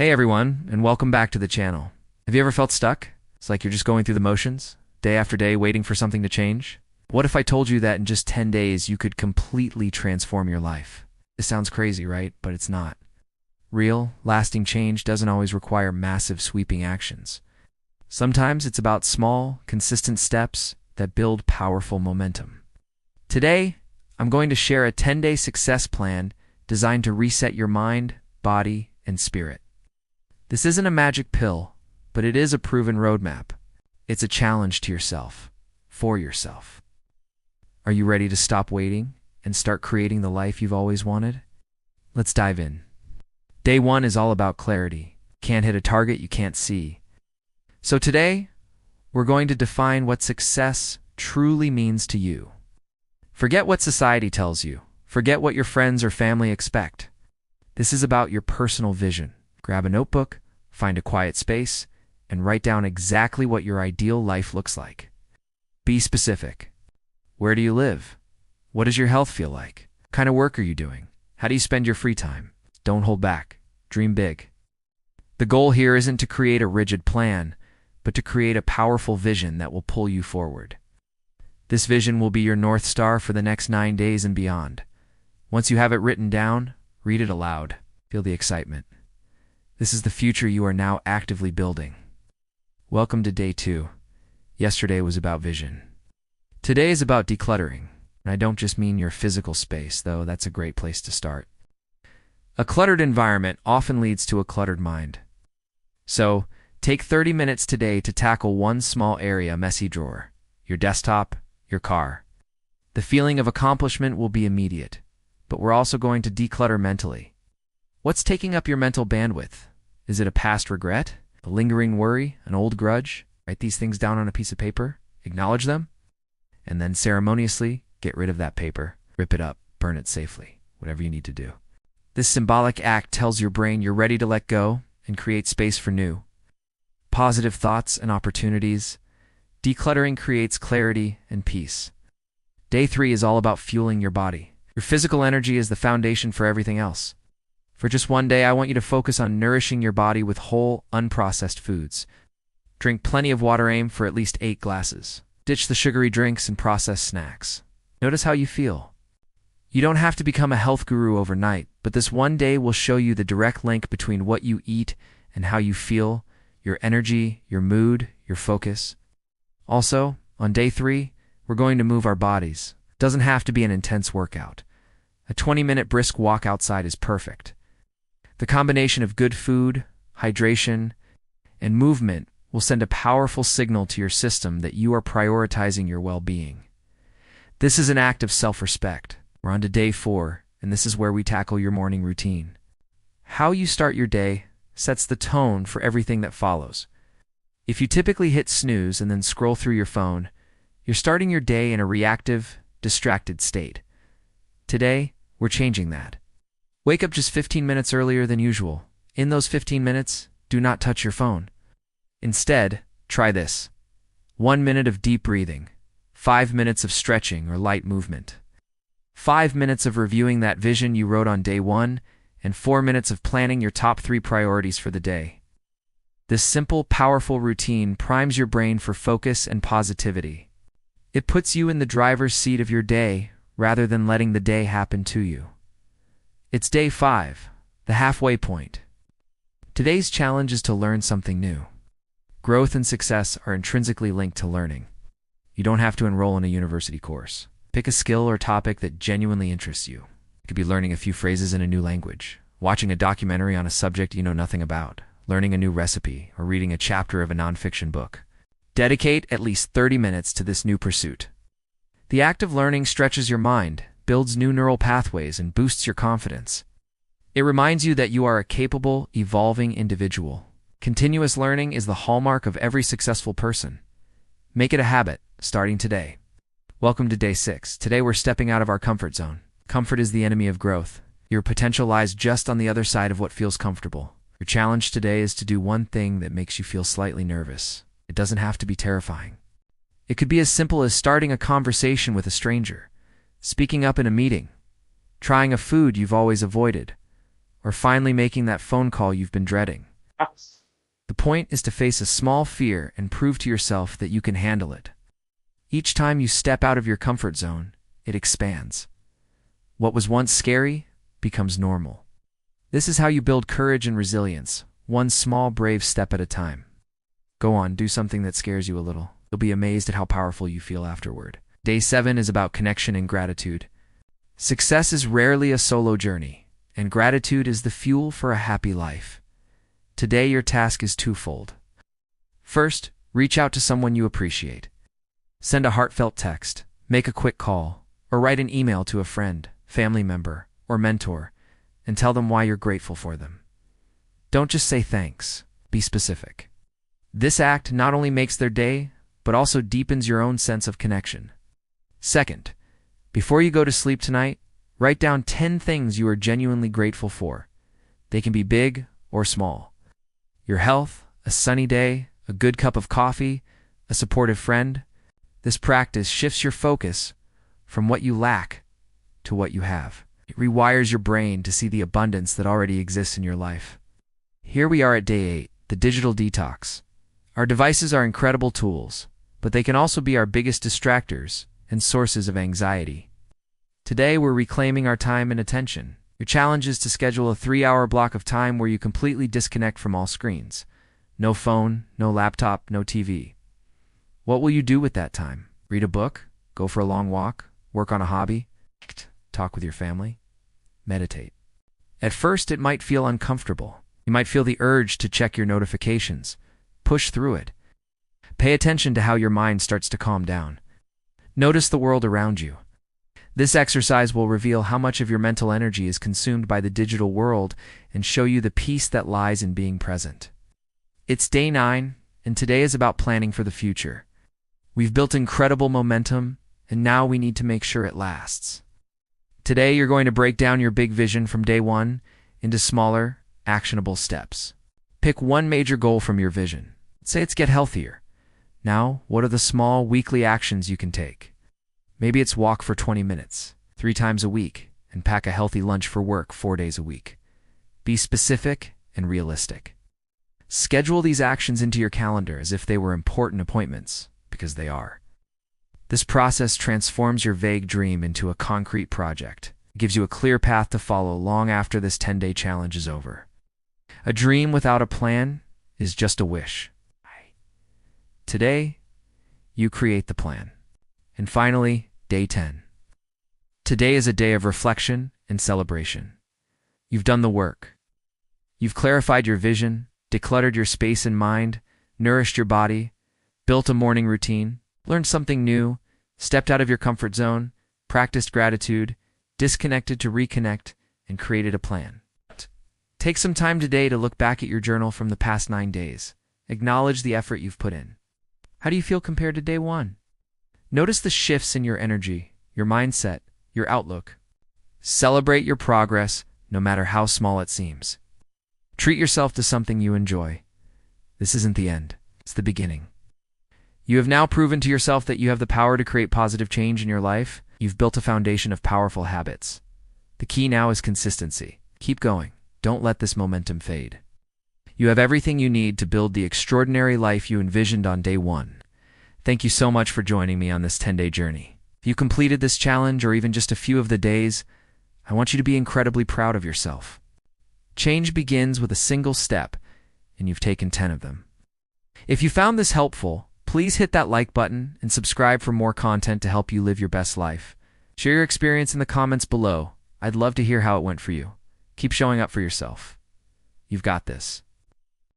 Hey everyone, and welcome back to the channel. Have you ever felt stuck? It's like you're just going through the motions, day after day waiting for something to change? What if I told you that in just 10 days you could completely transform your life? This sounds crazy, right? But it's not. Real, lasting change doesn't always require massive sweeping actions. Sometimes it's about small, consistent steps that build powerful momentum. Today, I'm going to share a 10-day success plan designed to reset your mind, body, and spirit. This isn't a magic pill, but it is a proven roadmap. It's a challenge to yourself, for yourself. Are you ready to stop waiting and start creating the life you've always wanted? Let's dive in. Day 1 is all about clarity. Can't hit a target you can't see. So today, we're going to define what success truly means to you. Forget what society tells you. Forget what your friends or family expect. This is about your personal vision. Grab a notebook, find a quiet space, and write down exactly what your ideal life looks like. Be specific. Where do you live? What does your health feel like? What kind of work are you doing? How do you spend your free time? Don't hold back. Dream big. The goal here isn't to create a rigid plan, but to create a powerful vision that will pull you forward. This vision will be your North Star for the next 9 days and beyond. Once you have it written down, read it aloud. Feel the excitement. This is the future you are now actively building. Welcome to day 2. Yesterday was about vision. Today is about decluttering. And I don't just mean your physical space, though that's a great place to start. A cluttered environment often leads to a cluttered mind. So, take 30 minutes today to tackle one small area messy drawer. Your desktop, your car. The feeling of accomplishment will be immediate, but we're also going to declutter mentally. What's taking up your mental bandwidth? Is it a past regret, a lingering worry, an old grudge? Write these things down on a piece of paper, acknowledge them, and then ceremoniously get rid of that paper, rip it up, burn it safely, whatever you need to do. This symbolic act tells your brain you're ready to let go and create space for new, positive thoughts and opportunities. Decluttering creates clarity and peace. Day 3 is all about fueling your body. Your physical energy is the foundation for everything else. For just one day, I want you to focus on nourishing your body with whole, unprocessed foods. Drink plenty of water. Aim for at least 8 glasses. Ditch the sugary drinks and processed snacks. Notice how you feel. You don't have to become a health guru overnight, but this one day will show you the direct link between what you eat and how you feel, your energy, your mood, your focus. Also, on day 3, we're going to move our bodies. It doesn't have to be an intense workout. A 20-minute brisk walk outside is perfect. The combination of good food, hydration, and movement will send a powerful signal to your system that you are prioritizing your well-being. This is an act of self-respect. We're on to day 4, and this is where we tackle your morning routine. How you start your day sets the tone for everything that follows. If you typically hit snooze and then scroll through your phone, you're starting your day in a reactive, distracted state. Today, we're changing that. Wake up just 15 minutes earlier than usual. In those 15 minutes, do not touch your phone. Instead, try this. 1 minute of deep breathing, 5 minutes of stretching or light movement, 5 minutes of reviewing that vision you wrote on day 1, and 4 minutes of planning your top 3 priorities for the day. This simple, powerful routine primes your brain for focus and positivity. It puts you in the driver's seat of your day rather than letting the day happen to you. It's day 5, the halfway point. Today's challenge is to learn something new. Growth and success are intrinsically linked to learning. You don't have to enroll in a university course. Pick a skill or topic that genuinely interests you. It could be learning a few phrases in a new language, watching a documentary on a subject you know nothing about, learning a new recipe, or reading a chapter of a nonfiction book. Dedicate at least 30 minutes to this new pursuit. The act of learning stretches your mind, builds new neural pathways, and boosts your confidence. It reminds you that you are a capable, evolving individual. Continuous learning is the hallmark of every successful person. Make it a habit, starting today. Welcome to day 6. Today we're stepping out of our comfort zone. Comfort is the enemy of growth. Your potential lies just on the other side of what feels comfortable. Your challenge today is to do one thing that makes you feel slightly nervous. It doesn't have to be terrifying. It could be as simple as starting a conversation with a stranger, speaking up in a meeting, trying a food you've always avoided, or finally making that phone call you've been dreading. The point is to face a small fear and prove to yourself that you can handle it. Each time you step out of your comfort zone, it expands. What was once scary becomes normal. This is how you build courage and resilience, one small brave step at a time. Go on, do something that scares you a little. You'll be amazed at how powerful you feel afterward. Day 7 is about connection and gratitude. Success is rarely a solo journey, and gratitude is the fuel for a happy life. Today, your task is twofold. First, reach out to someone you appreciate. Send a heartfelt text, make a quick call, or write an email to a friend, family member, or mentor, and tell them why you're grateful for them. Don't just say thanks, be specific. This act not only makes their day, but also deepens your own sense of connection. Second, before you go to sleep tonight, write down 10 things you are genuinely grateful for. They can be big or small. Your health, a sunny day, a good cup of coffee, a supportive friend. This practice shifts your focus from what you lack to what you have. It rewires your brain to see the abundance that already exists in your life. Here we are at day 8, the digital detox. Our devices are incredible tools, but they can also be our biggest distractors and sources of anxiety. Today, we're reclaiming our time and attention. Your challenge is to schedule a 3-hour block of time where you completely disconnect from all screens. No phone, no laptop, no TV. What will you do with that time? Read a book? Go for a long walk? Work on a hobby? Talk with your family? Meditate. At first, it might feel uncomfortable. You might feel the urge to check your notifications. Push through it. Pay attention to how your mind starts to calm down. Notice the world around you. This exercise will reveal how much of your mental energy is consumed by the digital world and show you the peace that lies in being present. It's day 9, and today is about planning for the future. We've built incredible momentum, and now we need to make sure it lasts. Today, you're going to break down your big vision from day 1 into smaller, actionable steps. Pick one major goal from your vision. Say it's get healthier. Now, what are the small, weekly actions you can take? Maybe it's walk for 20 minutes, 3 times a week, and pack a healthy lunch for work 4 days a week. Be specific and realistic. Schedule these actions into your calendar as if they were important appointments, because they are. This process transforms your vague dream into a concrete project. It gives you a clear path to follow long after this 10-day challenge is over. A dream without a plan is just a wish. Today, you create the plan. And finally, day 10. Today is a day of reflection and celebration. You've done the work. You've clarified your vision, decluttered your space and mind, nourished your body, built a morning routine, learned something new, stepped out of your comfort zone, practiced gratitude, disconnected to reconnect, and created a plan. Take some time today to look back at your journal from the past 9 days. Acknowledge the effort you've put in. How do you feel compared to day 1? Notice the shifts in your energy, your mindset, your outlook. Celebrate your progress, no matter how small it seems. Treat yourself to something you enjoy. This isn't the end, it's the beginning. You have now proven to yourself that you have the power to create positive change in your life. You've built a foundation of powerful habits. The key now is consistency. Keep going. Don't let this momentum fade. You have everything you need to build the extraordinary life you envisioned on day 1. Thank you so much for joining me on this 10-day journey. If you completed this challenge or even just a few of the days, I want you to be incredibly proud of yourself. Change begins with a single step, and you've taken 10 of them. If you found this helpful, please hit that like button and subscribe for more content to help you live your best life. Share your experience in the comments below. I'd love to hear how it went for you. Keep showing up for yourself. You've got this.